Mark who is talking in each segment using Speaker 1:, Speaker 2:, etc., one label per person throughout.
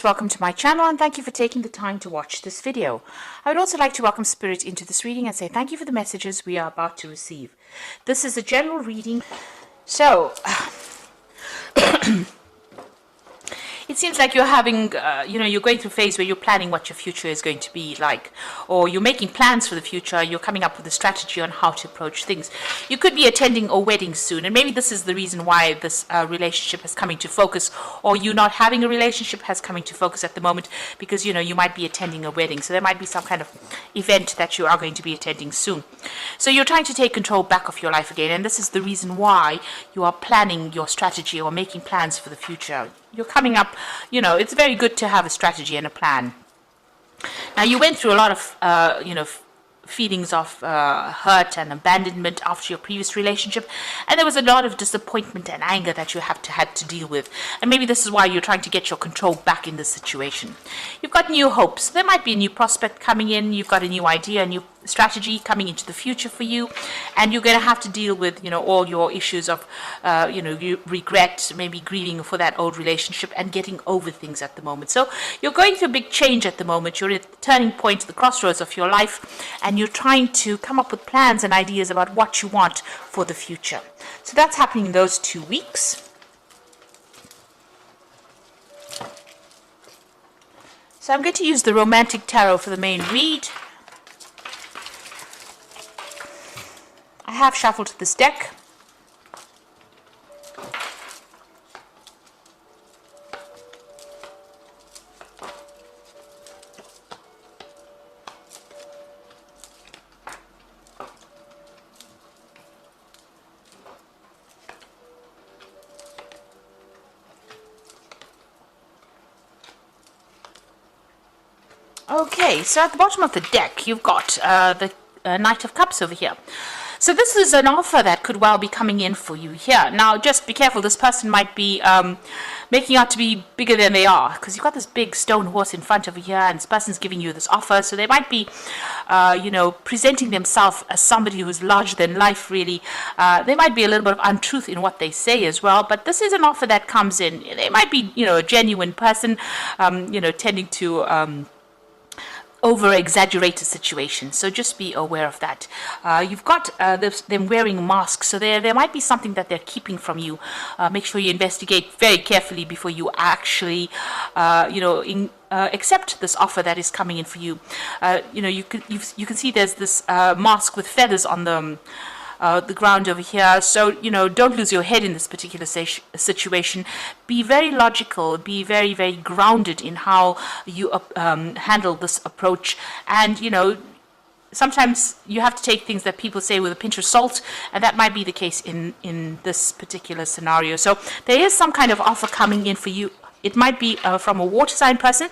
Speaker 1: Welcome to my channel and thank you for taking the time to watch this video. I would also like to welcome Spirit into this reading and say thank you for the messages we are about to receive. This is a general reading, so it seems like you're having, you're going through a phase where you're planning what your future is going to be like, or you're making plans for the future, you're coming up with a strategy on how to approach things. You could be attending a wedding soon, and maybe this is the reason why this relationship has come into focus, or you not having a relationship has come into focus at the moment, because, you might be attending a wedding. So there might be some kind of event that you are going to be attending soon. So you're trying to take control back of your life again, and this is the reason why you are planning your strategy or making plans for the future. You're coming up, it's very good to have a strategy and a plan. Now, you went through a lot of, feelings of hurt and abandonment after your previous relationship, and there was a lot of disappointment and anger that you had to deal with, and maybe this is why you're trying to get your control back in this situation. You've got new hopes. There might be a new prospect coming in. You've got a new idea, a new strategy coming into the future for you, and you're going to have to deal with all your issues of you regret, maybe grieving for that old relationship and getting over things at the moment. So you're going through a big change at the moment. You're at the turning point, the crossroads of your life, and you're trying to come up with plans and ideas about what you want for the future. So that's happening in those 2 weeks. So I'm going to use the Romantic Tarot for the main read. I have shuffled this deck. Okay, so at the bottom of the deck, you've got the Knight of Cups over here. So this is an offer that could well be coming in for you here. Now, just be careful. This person might be making out to be bigger than they are, because you've got this big stone horse in front of you here, and this person's giving you this offer. So they might be, presenting themselves as somebody who's larger than life, really. They might be a little bit of untruth in what they say as well, but this is an offer that comes in. They might be, a genuine person, tending to over-exaggerated situation, so just be aware of that. You've got them wearing masks, so there might be something that they're keeping from you. Make sure you investigate very carefully before you actually, accept this offer that is coming in for you. You can see there's this mask with feathers on the ground over here. So, don't lose your head in this particular situation. Be very logical, be very, very grounded in how you handle this approach. And, sometimes you have to take things that people say with a pinch of salt, and that might be the case in this particular scenario. So there is some kind of offer coming in for you. It might be from a water sign person.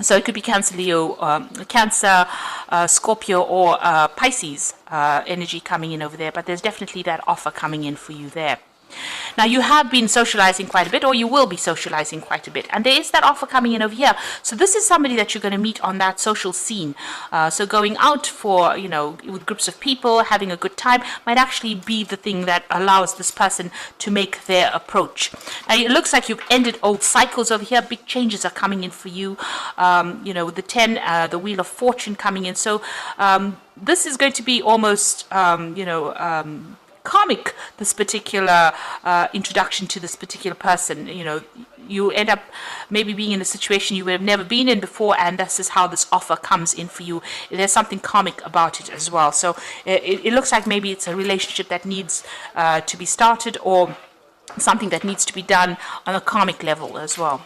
Speaker 1: So it could be Cancer, Leo, Cancer, Scorpio, or Pisces energy coming in over there. But there's definitely that offer coming in for you there. Now, you have been socializing quite a bit, or you will be socializing quite a bit. And there is that offer coming in over here. So this is somebody that you're going to meet on that social scene. So going out for, with groups of people, having a good time, might actually be the thing that allows this person to make their approach. Now, it looks like you've ended old cycles over here. Big changes are coming in for you. With the 10, the Wheel of Fortune coming in. So this is going to be almost, karmic, this particular introduction to this particular person. You end up maybe being in a situation you would have never been in before, and this is how this offer comes in for you. There's something karmic about it as well. So it looks like maybe it's a relationship that needs to be started, or something that needs to be done on a karmic level as well.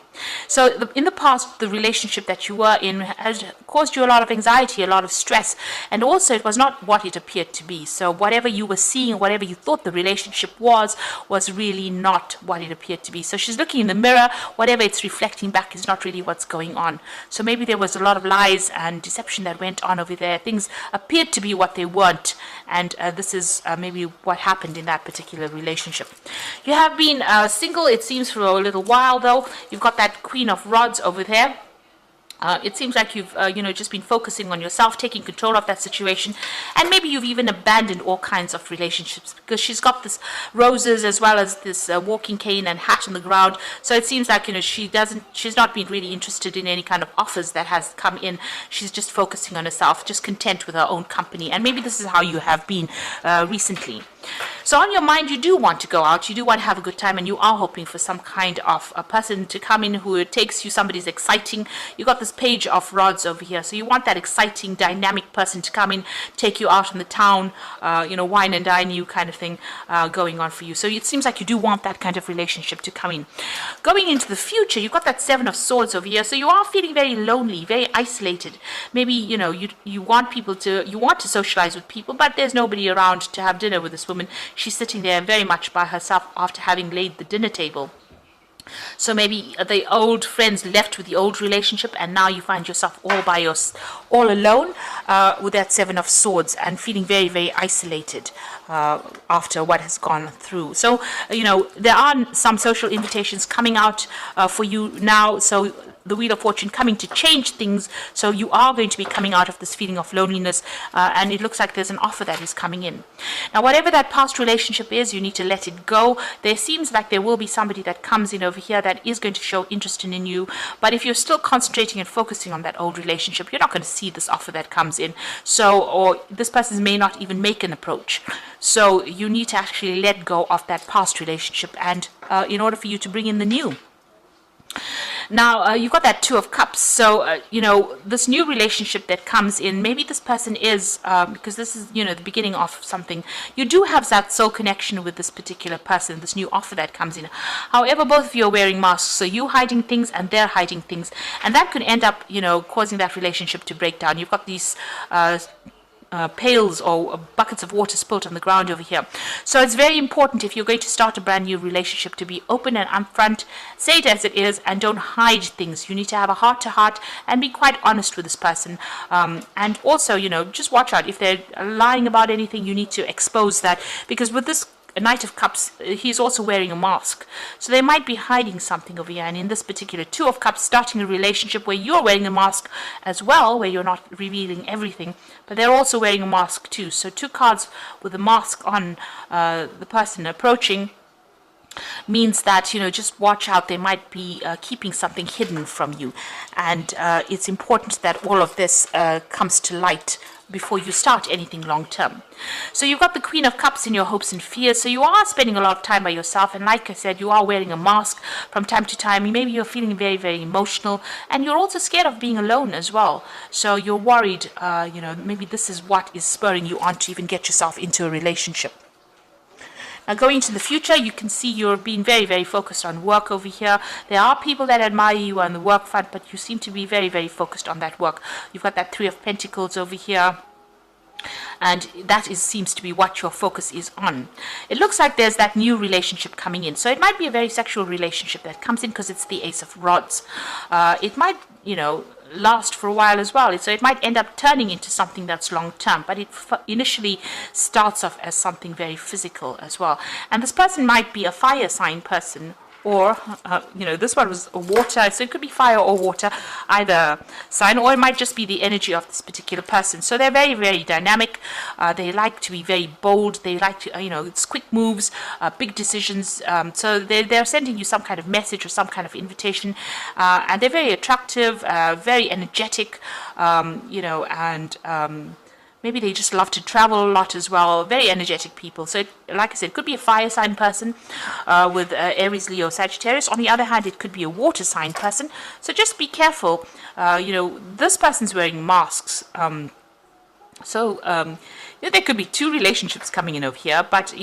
Speaker 1: So in the past, the relationship that you were in has caused you a lot of anxiety, a lot of stress, and also it was not what it appeared to be. So whatever you were seeing, whatever you thought the relationship was really not what it appeared to be. So she's looking in the mirror. Whatever it's reflecting back is not really what's going on. So maybe there was a lot of lies and deception that went on over there. Things appeared to be what they weren't, and this is maybe what happened in that particular relationship. You have been single, it seems, for a little while, though. You've got that Queen of Rods over there. It seems like you've, just been focusing on yourself, taking control of that situation, and maybe you've even abandoned all kinds of relationships because she's got this roses as well as this walking cane and hat on the ground. So it seems like, she's not been really interested in any kind of offers that has come in. She's just focusing on herself, just content with her own company. And maybe this is how you have been recently. So on your mind, you do want to go out, you do want to have a good time, and you are hoping for some kind of a person to come in who takes you, somebody's exciting. You got this page of rods over here, so you want that exciting, dynamic person to come in, take you out in the town, wine and dine you kind of thing going on for you. So it seems like you do want that kind of relationship to come in. Going into the future, you've got that Seven of Swords over here, so you are feeling very lonely, very isolated. Maybe, you want to socialize with people, but there's nobody around to have dinner with this woman. She's sitting there very much by herself after having laid the dinner table. So maybe the old friends left with the old relationship, and now you find yourself all alone with that Seven of Swords and feeling very, very isolated after what has gone through. So, there are some social invitations coming out for you now. So the Wheel of Fortune coming to change things. So you are going to be coming out of this feeling of loneliness, and it looks like there's an offer that is coming in. Now, whatever that past relationship is, you need to let it go. There seems like there will be somebody that comes in over here that is going to show interest in you, but if you're still concentrating and focusing on that old relationship, you're not going to see this offer that comes in. So, or this person may not even make an approach. So you need to actually let go of that past relationship, and in order for you to bring in the new. Now, you've got that Two of Cups. So, this new relationship that comes in, maybe this person is, because this is, the beginning of something. You do have that soul connection with this particular person, this new offer that comes in. However, both of you are wearing masks. So you hiding things and they're hiding things. And that could end up, causing that relationship to break down. You've got these pails or buckets of water spilled on the ground over here. So it's very important, if you're going to start a brand new relationship, to be open and upfront, say it as it is, and don't hide things. You need to have a heart-to-heart and be quite honest with this person. And also, just watch out. If they're lying about anything, you need to expose that, because with this Knight of Cups, he's also wearing a mask. So they might be hiding something over here. And in this particular Two of Cups, starting a relationship where you're wearing a mask as well, where you're not revealing everything, but they're also wearing a mask too. So two cards with a mask on the person approaching means that, just watch out. They might be keeping something hidden from you. And it's important that all of this comes to light before you start anything long term. So you've got the Queen of Cups in your hopes and fears. So you are spending a lot of time by yourself, and like I said, you are wearing a mask from time to time. Maybe you're feeling very, very emotional, and you're also scared of being alone as well. So you're worried, maybe this is what is spurring you on to even get yourself into a relationship. Now, going into the future, you can see you're being very, very focused on work over here. There are people that admire you on the work front, but you seem to be very, very focused on that work. You've got that Three of Pentacles over here, and that seems to be what your focus is on. It looks like there's that new relationship coming in. So it might be a very sexual relationship that comes in, because it's the Ace of Rods. It might, last for a while as well. So it might end up turning into something that's long term, but it initially starts off as something very physical as well. And this person might be a fire sign person, or this one was water, so it could be fire or water, either sign, or it might just be the energy of this particular person. So they're very, very dynamic. They like to be very bold. They like to, it's quick moves, big decisions. So they're sending you some kind of message or some kind of invitation, and they're very attractive, very energetic, and maybe they just love to travel a lot as well. Very energetic people. So, like I said, it could be a fire sign person with Aries, Leo, Sagittarius. On the other hand, it could be a water sign person. So just be careful. This person's wearing masks. There could be two relationships coming in over here. But,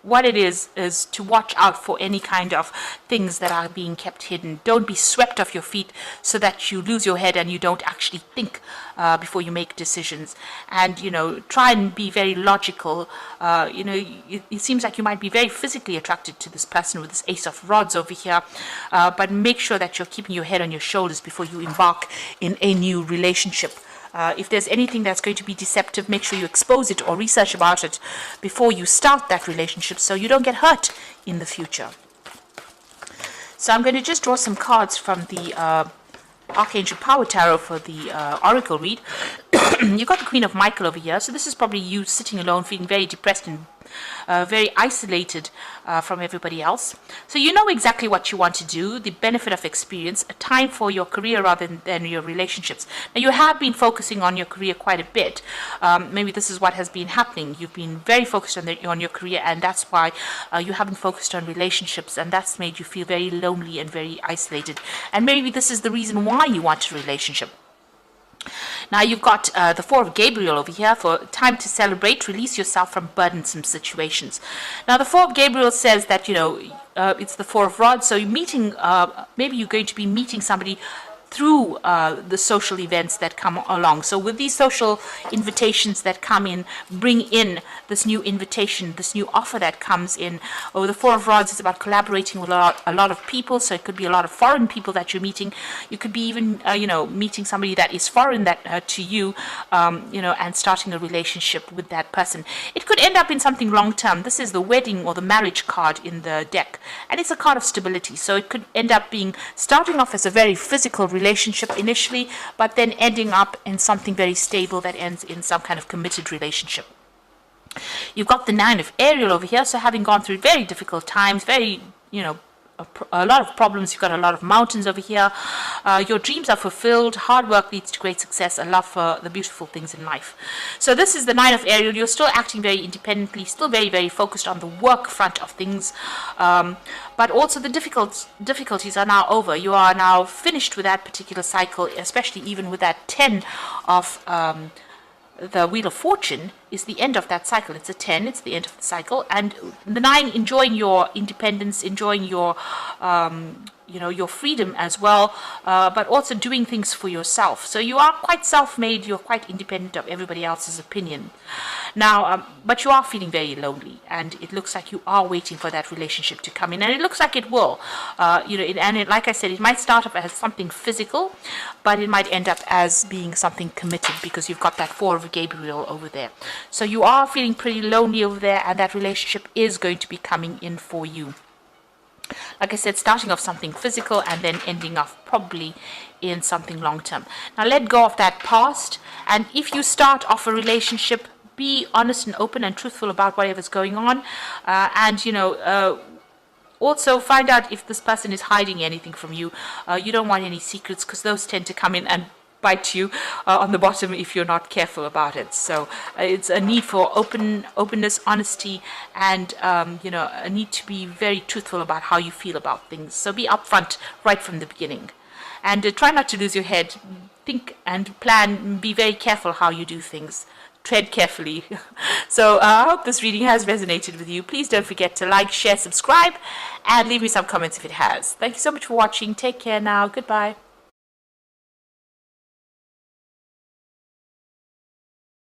Speaker 1: what it is to watch out for any kind of things that are being kept hidden. Don't be swept off your feet so that you lose your head and you don't actually think before you make decisions. And, try and be very logical. It seems like you might be very physically attracted to this person with this Ace of Rods over here. But make sure that you're keeping your head on your shoulders before you embark in a new relationship. If there's anything that's going to be deceptive, make sure you expose it or research about it before you start that relationship, so you don't get hurt in the future. So I'm going to just draw some cards from the Archangel Power Tarot for the Oracle read. You got the Queen of Michael over here. So this is probably you sitting alone, feeling very depressed and very isolated from everybody else. So you know exactly what you want to do, the benefit of experience, a time for your career rather than your relationships. Now you have been focusing on your career quite a bit. Maybe this is what has been happening. You've been very focused on your career, and that's why you haven't focused on relationships, and that's made you feel very lonely and very isolated. And maybe this is the reason why you want a relationship. Now you've got the Four of Gabriel over here for time to celebrate, release yourself from burdensome situations. Now the Four of Gabriel says that, you know, it's the Four of Rods, so you're meeting, maybe you're going to be meeting somebody through the social events that come along. So with these social invitations that come in, bring in this new invitation, this new offer that comes in. Or the Four of Rods is about collaborating with a lot of people. So it could be a lot of foreign people that you're meeting. You could be even, you know, meeting somebody that is foreign that to you, you know, and starting a relationship with that person. It could end up in something long term. This is the wedding or the marriage card in the deck, and it's a card of stability. So it could end up being starting off as a very physical relationship initially, but then ending up in something very stable that ends in some kind of committed relationship. You've got the Nine of Ariel over here, so having gone through very difficult times, very, you know, a lot of problems, you've got a lot of mountains over here. Your dreams are fulfilled, hard work leads to great success, a love for the beautiful things in life. So this is the Nine of Ariel. You're still acting very independently, still very, very focused on the work front of things, but also the difficulties are now over. You are now finished with that particular cycle, especially even with that 10 of the Wheel of Fortune is the end of that cycle. It's a 10, it's the end of the cycle. And the 9, enjoying your independence, enjoying your, you know, your freedom as well, but also doing things for yourself. So you are quite self-made, you're quite independent of everybody else's opinion. Now, but you are feeling very lonely, and it looks like you are waiting for that relationship to come in, and it looks like it will. You know, like I said, it might start off as something physical, but it might end up as being something committed, because you've got that Four of Gabriel over there. So you are feeling pretty lonely over there, and that relationship is going to be coming in for you. Like I said, starting off something physical and then ending off probably in something long term. Now let go of that past, and if you start off a relationship, be honest and open and truthful about whatever's going on, and you know, also find out if this person is hiding anything from you. You don't want any secrets, because those tend to come in and bite you on the bottom if you're not careful about it. So it's a need for openness, honesty, and you know, a need to be very truthful about how you feel about things. So be upfront right from the beginning, and try not to lose your head. Think and plan. Be very careful how you do things. Tread carefully. So I hope this reading has resonated with you. Please don't forget to like, share, subscribe, and leave me some comments if it has. Thank you so much for watching. Take care now. Goodbye.